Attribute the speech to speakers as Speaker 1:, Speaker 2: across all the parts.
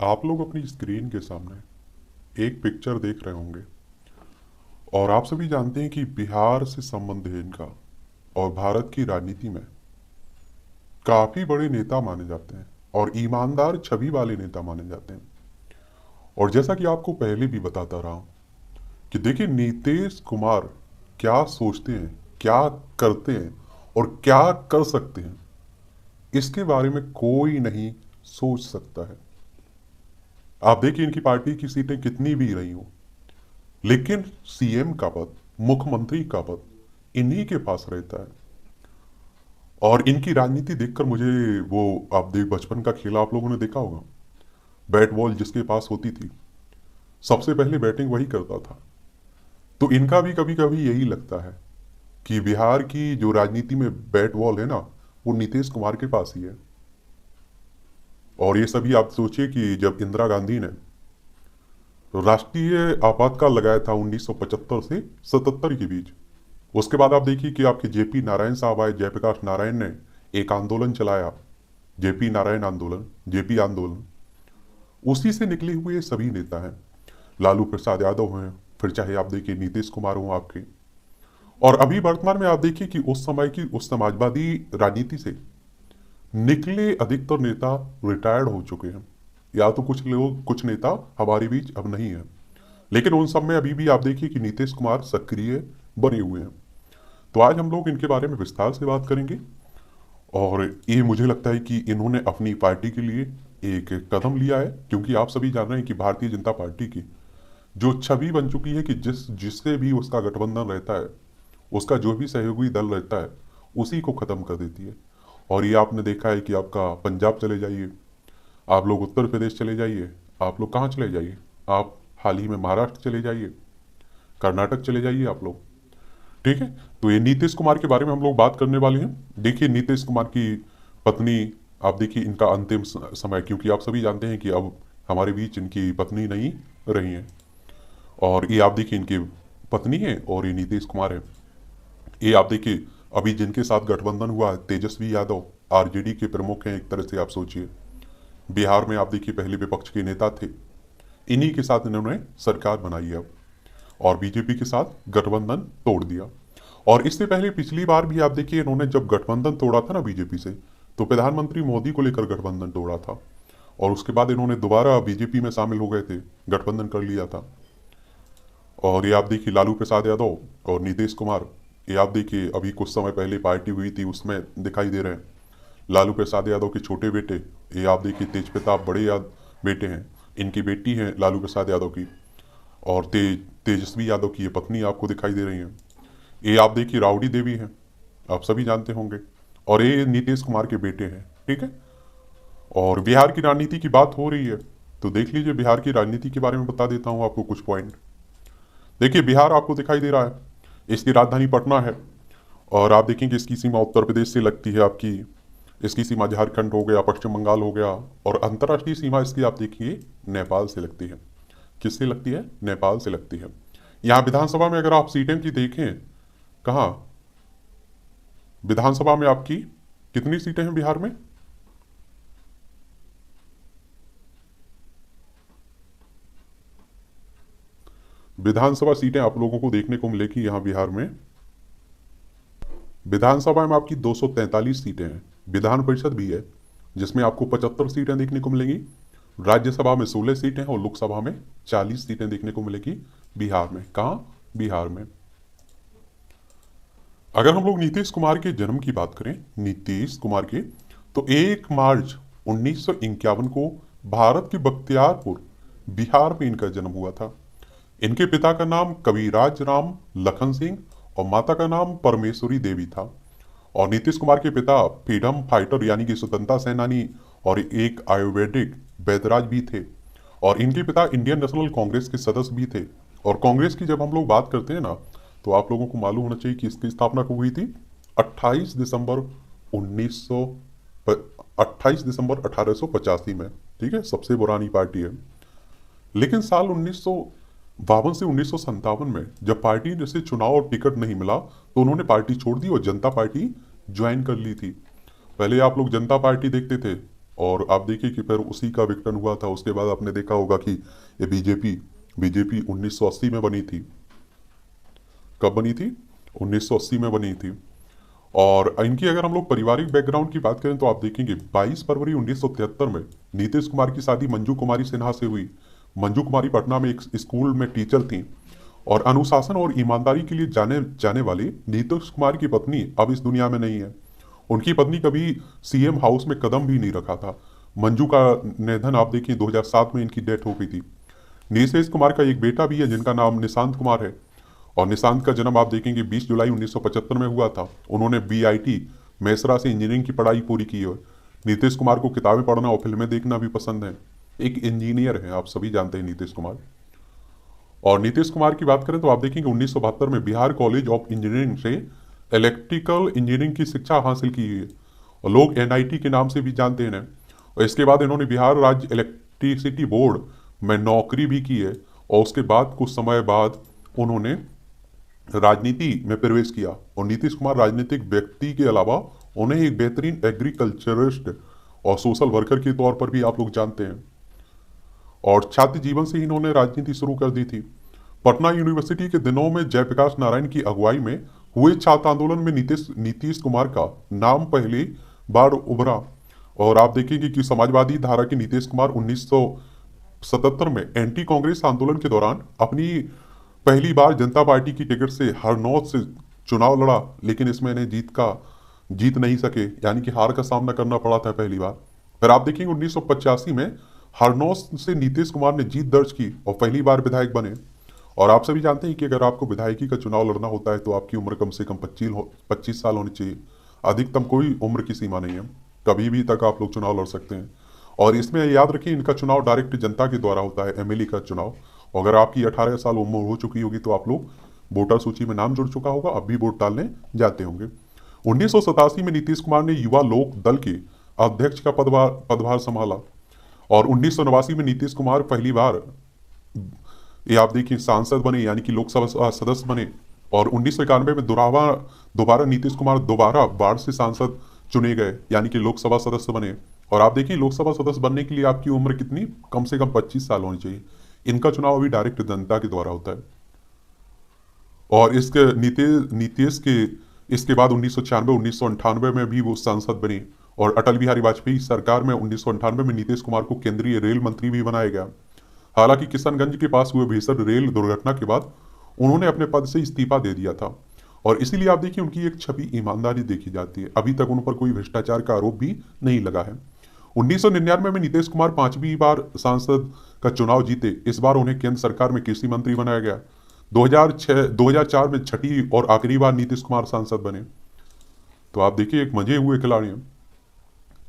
Speaker 1: आप लोग अपनी स्क्रीन के सामने एक पिक्चर देख रहे होंगे और आप सभी जानते हैं कि बिहार से संबंध है इनका और भारत की राजनीति में काफ़ी बड़े नेता माने जाते हैं और ईमानदार छवि वाले नेता माने जाते हैं। और जैसा कि आपको पहले भी बताता रहा हूं कि देखिए नीतीश कुमार क्या सोचते हैं, क्या करते हैं और क्या कर सकते हैं, इसके बारे में कोई नहीं सोच सकता है। आप देखिए इनकी पार्टी की सीटें कितनी भी रही हो, लेकिन सीएम का पद, मुख्यमंत्री का पद इन्हीं के पास रहता है। और इनकी राजनीति देखकर मुझे वो आप देख बचपन का खेला आप लोगों ने देखा होगा, बैट बॉल जिसके पास होती थी सबसे पहले बैटिंग वही करता था। तो इनका भी कभी कभी यही लगता है कि बिहार की जो राजनीति में बैट बॉल है ना, वो नीतीश कुमार के पास ही है। और ये सभी आप सोचिए कि जब इंदिरा गांधी ने राष्ट्रीय आपातकाल लगाया था 1975 से 77 के बीच, उसके बाद आप देखिए कि आपके जेपी नारायण साहब आए, जयप्रकाश नारायण ने एक आंदोलन चलाया, जेपी नारायण आंदोलन, जेपी आंदोलन। उसी से निकले हुए ये सभी नेता हैं। लालू प्रसाद यादव हैं, फिर चाहे आप देखिए नीतीश कुमार हों आपके। और अभी वर्तमान में आप देखिए कि उस समय की उस समाजवादी राजनीति से निकले अधिकतर नेता रिटायर्ड हो चुके हैं, या तो कुछ लोग, कुछ नेता हमारे बीच अब नहीं है, लेकिन उन सब में अभी भी आप देखिए कि नीतीश कुमार सक्रिय बने हुए हैं। तो आज हम लोग इनके बारे में विस्तार से बात करेंगे। और ये मुझे लगता है कि इन्होंने अपनी पार्टी के लिए एक कदम लिया है, क्योंकि आप सभी जान रहे हैं कि भारतीय जनता पार्टी की जो छवि बन चुकी है कि जिससे भी उसका गठबंधन रहता है, उसका जो भी सहयोगी दल रहता है, उसी को खत्म कर देती है। और ये आपने देखा है कि आपका पंजाब चले जाइए, आप लोग उत्तर प्रदेश चले जाइए, आप लोग कहाँ चले जाइए, आप हाल ही में महाराष्ट्र चले जाइए, कर्नाटक चले जाइए आप लोग। ठीक है, तो ये नीतीश कुमार के बारे में हम लोग बात करने वाले हैं। देखिए नीतीश कुमार की पत्नी, आप देखिए इनका अंतिम समय, क्योंकि आप सभी जानते हैं कि अब हमारे बीच इनकी पत्नी नहीं रही हैं। और ये आप देखिए इनकी पत्नी है और ये नीतीश कुमार है। ये आप देखिए अभी जिनके साथ गठबंधन हुआ है, तेजस्वी यादव आरजेडी के प्रमुख हैं एक तरह से आप सोचिए। बिहार में आप देखिए पहले विपक्ष के नेता थे, इन्हीं के साथ इन्होंने सरकार बनाई है अब, और बीजेपी के साथ गठबंधन तोड़ दिया। और इससे पहले पिछली बार भी आप देखिए इन्होंने जब गठबंधन तोड़ा था ना बीजेपी से, तो प्रधानमंत्री मोदी को लेकर गठबंधन तोड़ा था, और उसके बाद इन्होंने दोबारा बीजेपी में शामिल हो गए थे, गठबंधन कर लिया था। और ये आप देखिए लालू प्रसाद यादव और नीतीश कुमार, ये आप देखिए अभी कुछ समय पहले पार्टी हुई थी उसमें दिखाई दे रहे हैं। लालू प्रसाद यादव के छोटे बेटे, ये आप देखिए तेज प्रताप बड़े बेटे हैं, इनकी बेटी हैं लालू प्रसाद यादव की, और तेजस्वी यादव की ये पत्नी आपको दिखाई दे रही हैं। ये आप देखिए राउडी देवी हैं, आप सभी जानते होंगे, और ये नीतीश कुमार के बेटे हैं। ठीक है, और बिहार की राजनीति की बात हो रही है, तो देख लीजिए बिहार की राजनीति के बारे में बता देता हूँ आपको कुछ पॉइंट। देखिए बिहार आपको दिखाई दे रहा है, इसकी राजधानी पटना है, और आप देखेंगे इसकी सीमा उत्तर प्रदेश से लगती है आपकी, इसकी सीमा झारखंड हो गया, पश्चिम बंगाल हो गया, और अंतर्राष्ट्रीय सीमा इसकी आप देखिए नेपाल से लगती है। किससे लगती है? नेपाल से लगती है। यहाँ विधानसभा में अगर आप सीटें की देखें, कहाँ विधानसभा में आपकी कितनी सीटें हैं बिहार में? विधानसभा सीटें आप लोगों को देखने को मिलेगी यहाँ बिहार में। विधानसभा में आपकी 243 सीटें हैं, विधान परिषद भी है जिसमें आपको 75 सीटें देखने को मिलेंगी, राज्यसभा में 16 सीटें और लोकसभा में 40 सीटें देखने को मिलेगी बिहार में। कहाँ? बिहार में। अगर हम लोग नीतीश कुमार के जन्म की बात करें, नीतीश कुमार के, तो 1 मार्च 1951 को भारत के बख्तियारपुर बिहार में इनका जन्म हुआ था। इनके पिता का नाम कविराज राम लखन सिंह और माता का नाम परमेश्वरी देवी था। और नीतीश कुमार के पिता फ्रीडम फाइटर यानी कि स्वतंत्रता सेनानी और एक आयुर्वेदिक वैदराज भी थे। और इनके पिता इंडियन नेशनल कांग्रेस के सदस्य भी थे। और कांग्रेस की जब हम लोग बात करते हैं ना, तो आप लोगों को मालूम होना चाहिए कि इसकी स्थापना कब हुई थी? 28 दिसंबर 1900 28 दिसंबर 1885 में। ठीक है, सबसे पुरानी पार्टी है। लेकिन साल 1952 से 1957 में जब पार्टी जैसे चुनाव और टिकट नहीं मिला, तो उन्होंने पार्टी छोड़ दी और जनता पार्टी ज्वाइन कर ली थी। पहले आप लोग जनता पार्टी देखते थे, और आप देखिए कि फिर उसी का विघटन हुआ था। उसके बाद आपने देखा होगा कि ये बीजेपी बीजेपी 1980 में बनी थी। कब बनी थी? 1980 में बनी थी। और इनकी अगर हम लोग पारिवारिक बैकग्राउंड की बात करें तो आप देखेंगे 22 फरवरी 1973 में नीतीश कुमार की शादी मंजू कुमारी सिन्हा से हुई। मंजू कुमारी पटना में एक स्कूल में टीचर थी और अनुशासन और ईमानदारी के लिए जाने जाने वाली नीतीश कुमार की पत्नी अब इस दुनिया में नहीं है। उनकी पत्नी कभी सीएम हाउस में कदम भी नहीं रखा था। मंजू का निधन आप देखिए 2007 में इनकी डेथ हो गई थी। नीतीश कुमार का एक बेटा भी है जिनका नाम निशांत कुमार है। और निशांत का जन्म आप देखेंगे 20 जुलाई 1975 में हुआ था। उन्होंने बीआईटी मेसरा से इंजीनियरिंग की पढ़ाई पूरी की है। नीतीश कुमार को किताबें पढ़ना और फिल्में देखना भी पसंद है। एक इंजीनियर है, आप सभी जानते हैं नीतीश कुमार। और नीतीश कुमार की बात करें तो आप देखेंगे 1972 में बिहार कॉलेज ऑफ इंजीनियरिंग से इलेक्ट्रिकल इंजीनियरिंग की शिक्षा हासिल की है और लोग एनआईटी के नाम से भी जानते हैं। और इसके बाद इन्होंने बिहार राज्य इलेक्ट्रिसिटी बोर्ड में नौकरी भी की है और उसके बाद कुछ समय बाद उन्होंने राजनीति में प्रवेश किया। और नीतीश कुमार राजनीतिक व्यक्ति के अलावा उन्हें एक बेहतरीन एग्रीकल्चरिस्ट और सोशल वर्कर के तौर पर भी आप लोग जानते हैं। और छात्र जीवन से ही इन्होंने राजनीति शुरू कर दी थी। पटना यूनिवर्सिटी के दिनों में जयप्रकाश नारायण की अगुवाई में हुए छात्र आंदोलन में नीतीश कुमार का नाम पहली बार उभरा। और आप देखेंगे कि समाजवादी धारा के नीतीश कुमार 1977 में एंटी कांग्रेस आंदोलन के दौरान अपनी पहली बार जनता पार्टी की टिकट से हरनौत से चुनाव लड़ा, लेकिन इसमें इन्हें जीत नहीं सके, यानी कि हार का सामना करना पड़ा था पहली बार। फिर आप देखेंगे 1985 में हरनौत से नीतीश कुमार ने जीत दर्ज की और पहली बार विधायक बने। और आप सभी जानते हैं कि अगर आपको विधायकी का चुनाव लड़ना होता है तो आपकी उम्र कम से कम 25 साल होनी चाहिए। अधिकतम कोई उम्र की सीमा नहीं है, कभी भी तक आप लोग चुनाव लड़ सकते हैं। और इसमें याद रखिए इनका चुनाव डायरेक्ट जनता के द्वारा होता है, एमएलए का चुनाव। अगर आपकी 18 साल उम्र हो चुकी होगी तो आप लोग वोटर सूची में नाम जुड़ चुका होगा, अब भी वोट डालने जाते होंगे। 1987 में नीतीश कुमार ने युवा लोक दल के अध्यक्ष का पदभार संभाला। और 1989 में नीतीश कुमार पहली बार ये आप देखिए सांसद बने, यानी कि लोकसभा सदस्य बने। और 1991 में दोबारा नीतीश कुमार दोबारा बाढ़ से सांसद चुने गए, यानी कि लोकसभा सदस्य बने। और आप देखिए लोकसभा सदस्य बनने के लिए आपकी उम्र कितनी, कम से कम 25 साल होनी चाहिए। इनका चुनाव अभी डायरेक्ट जनता के द्वारा होता है। और इसके नीतीश के इसके बाद 1996-1998 में भी वो सांसद बने। और अटल बिहारी वाजपेयी सरकार में 1998 में नीतीश कुमार को केंद्रीय रेल मंत्री भी बनाया गया। हालांकि किशनगंज के पास हुए भीषण रेल दुर्घटना के बाद उन्होंने अपने पद से इस्तीफा दे दिया था। और इसीलिए आप देखिए उनकी एक छवि ईमानदारी देखी जाती है। अभी तक उन पर कोई भ्रष्टाचार का आरोप भी नहीं लगा है। 1999 में नीतीश कुमार 5वीं बार सांसद का चुनाव जीते। इस बार उन्हें केंद्र सरकार में कृषि मंत्री बनाया गया। 2004 में छठी और आखिरी बार नीतीश कुमार सांसद बने। तो आप देखिए एक मजे हुए खिलाड़ी हैं।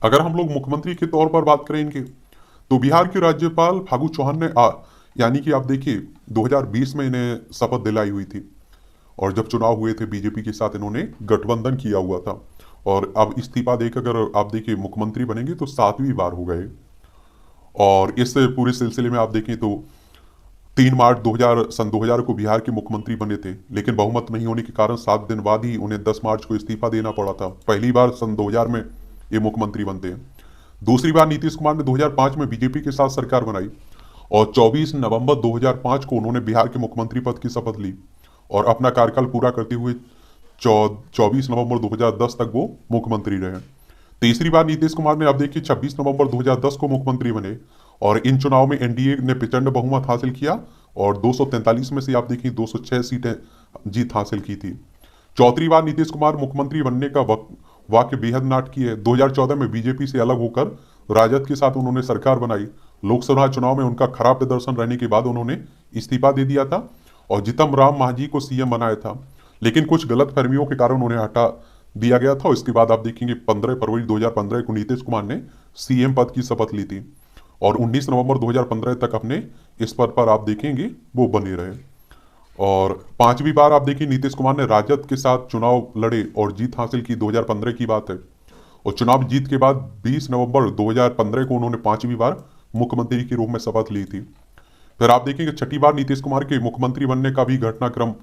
Speaker 1: अगर हम लोग मुख्यमंत्री के तौर पर बात करें इनके, तो बिहार के राज्यपाल फागू चौहान ने यानी कि आप देखिए 2020 में इन्हें शपथ दिलाई हुई थी। और जब चुनाव हुए थे बीजेपी के साथ इन्होंने गठबंधन किया हुआ था। और अब इस्तीफा देकर अगर आप देखिए मुख्यमंत्री बनेंगे तो 7वीं बार हो गए। और इस पूरे सिलसिले में आप देखें तो 3 मार्च 2000 को बिहार के मुख्यमंत्री बने थे, लेकिन बहुमत नहीं होने के कारण 7 दिन बाद ही उन्हें 10 मार्च को इस्तीफा देना पड़ा था। पहली बार सन 2000 में ये मुख्यमंत्री बनते हैं। दूसरी बार नीतीश कुमार ने 2005 में बीजेपी के साथ सरकार बनाई और 24 नवंबर 2005 को उन्होंने बिहार के मुख्यमंत्री पद की शपथ ली और अपना कार्यकाल पूरा करते हुए 24 नवंबर 2010 तक वो मुख्यमंत्री रहे। तीसरी बार नीतीश कुमार ने आप देखिए 26 नवंबर 2010 को मुख्यमंत्री बने और इन चुनाव में एनडीए ने प्रचंड बहुमत हासिल किया और 243 में से आप देखिए 206 सीटें जीत हासिल की थी। चौथी बार नीतीश कुमार मुख्यमंत्री बनने का वाक्य बेहद नाटकीय है। 2014 में बीजेपी से अलग होकर राजद के साथ उन्होंने सरकार बनाई। लोकसभा चुनाव में उनका खराब प्रदर्शन रहने के बाद उन्होंने इस्तीफा दे दिया था और जीतन राम मांझी को सीएम बनाया था, लेकिन कुछ गलत फहमियों के कारण उन्हें हटा दिया गया था। इसके बाद आप देखेंगे 15 फरवरी 2015 को नीतीश कुमार ने सीएम पद की शपथ ली थी और 19 नवंबर 2015 तक अपने इस पद पर आप देखेंगे वो बने रहे। और 5वीं बार आप देखिए नीतीश कुमार ने राजद के साथ चुनाव लड़े और जीत हासिल की, 2015 की बात है। और चुनाव जीत के बाद 20 नवंबर 2015 को उन्होंने 5वीं बार मुख्यमंत्री के रूप में शपथ ली थी। फिर आप देखेंगे छठी बार नीतीश कुमार के मुख्यमंत्री बनने का भी घटनाक्रम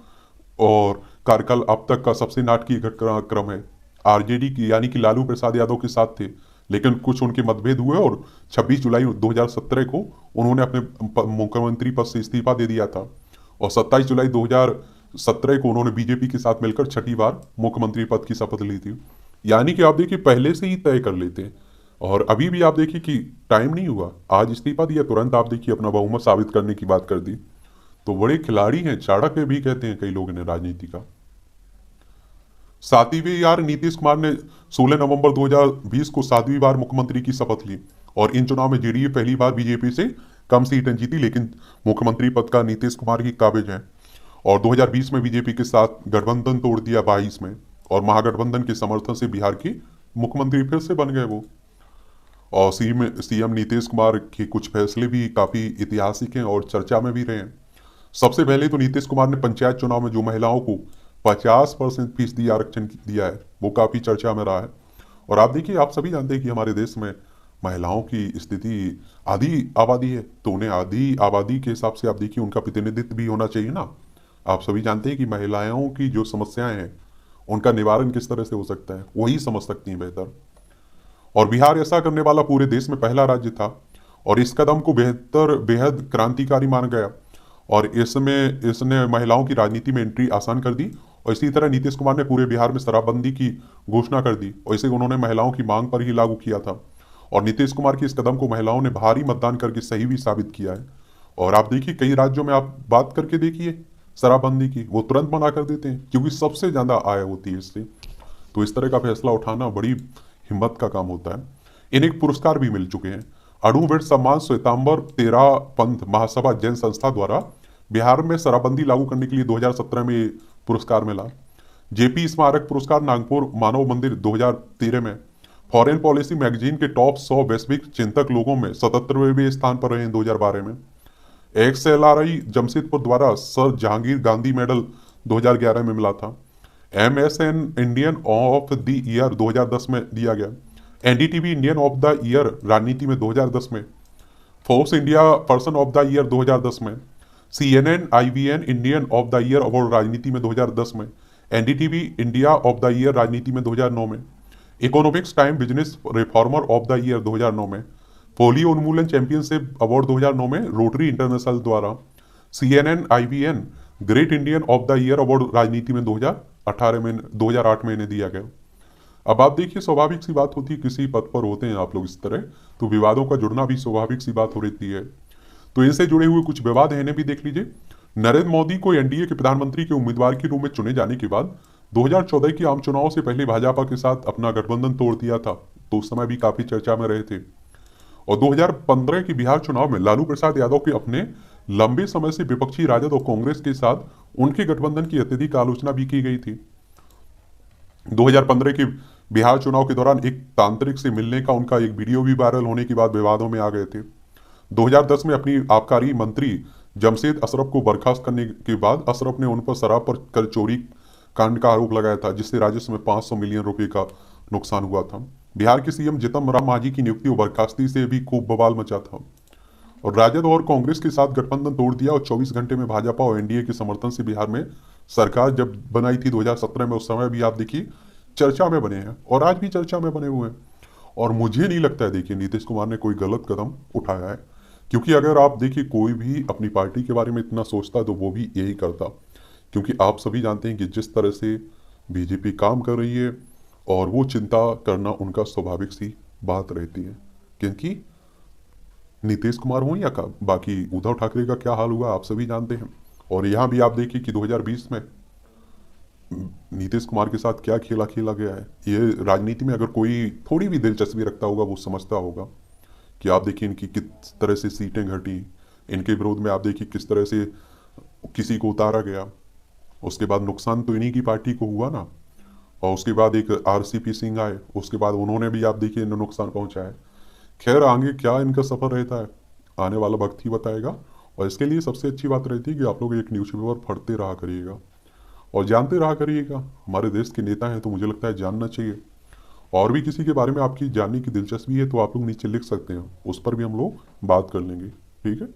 Speaker 1: और कार्यकाल अब तक का सबसे नाटकीय घटनाक्रम है। आरजेडी की यानी कि लालू प्रसाद यादव के साथ थे, लेकिन कुछ उनके मतभेद हुए और 26 जुलाई 2017 को उन्होंने अपने मुख्यमंत्री पद से इस्तीफा दे दिया था और 27 जुलाई 2017 को उन्होंने बीजेपी के साथ मिलकर छठी बार मुख्यमंत्री पद की शपथ ली थी। यानी कि आप देखिए पहले से ही तय कर लेते हैं। और अभी भी आप देखिए कि टाइम नहीं हुआ, आज इस्तीफा दिया, तुरंत आप देखिए अपना बहुमत साबित करने की बात कर दी। तो बड़े खिलाड़ी हैं, चाणक्य भी कहते हैं कई लोग इन्हें राजनीति का। सातवीं बार नीतीश कुमार ने 16 नवंबर 2020 को 7वीं बार मुख्यमंत्री की शपथ ली और इन चुनाव में जेडीयू पहली बार बीजेपी से कम सीटें जीती, लेकिन मुख्यमंत्री पद का नीतीश कुमार ही काबिज है। और 2020 में बीजेपी के साथ गठबंधन तोड़ दिया 22 में, और महागठबंधन के समर्थन से बिहार के मुख्यमंत्री फिर से बन गए वो। और सीएम नीतीश कुमार के कुछ फैसले भी काफी ऐतिहासिक हैं और चर्चा में भी रहे हैं। सबसे पहले तो नीतीश कुमार ने पंचायत चुनाव में जो महिलाओं को 50% फीसदी आरक्षण दिया है वो काफी चर्चा में रहा है। और आप देखिए, आप सभी जानते हैं कि हमारे देश में महिलाओं की स्थिति आधी आबादी है, तो उन्हें आधी आबादी के हिसाब से आप देखिए उनका प्रतिनिधित्व भी होना चाहिए ना। आप सभी जानते हैं कि महिलाओं की जो समस्याएं हैं उनका निवारण किस तरह से हो सकता है, वही समझ सकती हैं बेहतर। और बिहार ऐसा करने वाला पूरे देश में पहला राज्य था और इस कदम को बेहद क्रांतिकारी माना गया और इसने महिलाओं की राजनीति में एंट्री आसान कर दी। और इसी तरह नीतीश कुमार ने पूरे बिहार में शराबबंदी की घोषणा कर दी और इसे उन्होंने महिलाओं की मांग पर ही लागू किया था। और नीतीश कुमार के इस कदम को महिलाओं ने भारी मतदान करके सही भी साबित किया है। और आप देखिए कई राज्यों में आप बात करके देखिए शराबबंदी की, वो तुरंत मना कर देते हैं क्योंकि सबसे ज्यादा आय होती है इससे। तो इस तरह का फैसला उठाना बड़ी हिम्मत का काम होता है। इन्हें एक पुरस्कार भी मिल चुके हैं। अणुवीर सम्मान श्वेतांबर 13 पंथ महासभा जैन संस्था द्वारा बिहार में शराबबंदी लागू करने के लिए 2017 में पुरस्कार मिला। जेपी स्मारक पुरस्कार नागपुर मानव मंदिर 2013 में। फॉरेन पॉलिसी मैगजीन के टॉप 100 वैश्विक चिंतक लोगों में 77वें स्थान पर रहे हैं 2012 में। XLRI जमशेदपुर द्वारा सर जहांगीर गांधी मेडल 2011 में मिला था। MSN Indian of the year 2010 में दिया गया। NDTV Indian of the year राजनीति में 2010 में। Forbes India person of the year 2010 में। CNN IBN Indian of the year award राजनीति में 2010 में। NDTV India of the year राजनीति में 2009 में। Economics time business reformer of the year 2009 में। पोलियो उन्मूलन चैंपियनशिप अवार्ड 2009 में रोटरी इंटरनेशनल द्वारा। CNN IBN great Indian of the year award राजनीति में 2008 में इन्हें दिया गया। अब आप देखिए, स्वाभाविक सी बात होती है, किसी पद पर होते हैं आप लोग इस तरह, तो विवादों का जुड़ना भी स्वाभाविक सी बात हो रहती है। तो इनसे जुड़े हुए कुछ विवाद हैं, इन्हें भी देख लीजिए। नरेंद्र मोदी को एनडीए के प्रधानमंत्री के उम्मीदवार के रूप में चुने जाने के बाद 2014 के आम चुनाव से पहले भाजपा के साथ अपना गठबंधन तोड़ दिया था, तो उस समय भी काफी चर्चा में रहे थे। और 2015 के बिहार चुनाव में लालू प्रसाद यादव के अपने लंबे समय से विपक्षी राजद और कांग्रेस के साथ उनके गठबंधन की अत्यधिक आलोचना भी की गई थी। 2015 के बिहार चुनाव के दौरान एक तांत्रिक से मिलने का उनका एक वीडियो भी वायरल होने के बाद विवादों में आ गए थे। 2010 में अपनी आबकारी मंत्री जमशेद अशरफ को बर्खास्त करने के बाद अशरफ ने उन पर शराब पर कर चोरी कांड का आरोप लगाया था, जिससे राजस्व में 500 मिलियन रुपए का नुकसान हुआ था। बिहार के सीएम जीतन राम मांझी की नियुक्ति और बर्खास्ती से भी खूब बवाल मचा था और राजद और कांग्रेस के साथ गठबंधन तोड़ दिया और 24 घंटे में भाजपा और एनडीए के समर्थन से बिहार में सरकार जब बनाई थी 2017 में, उस समय भी आप देखिए चर्चा में बने हैं और आज भी चर्चा में बने हुए हैं। और मुझे नहीं लगता है देखिए नीतीश कुमार ने कोई गलत कदम उठाया है, क्योंकि अगर आप देखिए कोई भी अपनी पार्टी के बारे में इतना सोचता तो वो भी यही करता। क्योंकि आप सभी जानते हैं कि जिस तरह से बीजेपी काम कर रही है और वो चिंता करना उनका स्वाभाविक सी बात रहती है, क्योंकि नीतीश कुमार हो या बाकी उद्धव ठाकरे का क्या हाल हुआ आप सभी जानते हैं। और यहाँ भी आप देखिए कि 2020 में नीतीश कुमार के साथ क्या खेला खेला गया है। ये राजनीति में अगर कोई थोड़ी भी दिलचस्पी रखता होगा वो समझता होगा कि आप देखिए इनकी किस तरह से सीटें घटी, इनके विरोध में आप देखिए किस तरह से किसी को उतारा गया। उसके बाद नुकसान तो इन्हीं की पार्टी को हुआ ना, और उसके बाद एक RCP सिंह आए, उसके बाद उन्होंने भी आप देखिए इन्हें नुकसान पहुंचाया। खैर आगे क्या इनका सफर रहता है आने वाला वक्त ही बताएगा। और इसके लिए सबसे अच्छी बात रहती है कि आप लोग एक न्यूज़पेपर पढ़ते रहा करिएगा और जानते रहा करिएगा। हमारे देश के नेता हैं तो मुझे लगता है जानना चाहिए। और भी किसी के बारे में आपकी जानने की दिलचस्पी है तो आप लोग नीचे लिख सकते हैं, उस पर भी हम लोग बात कर लेंगे। ठीक है।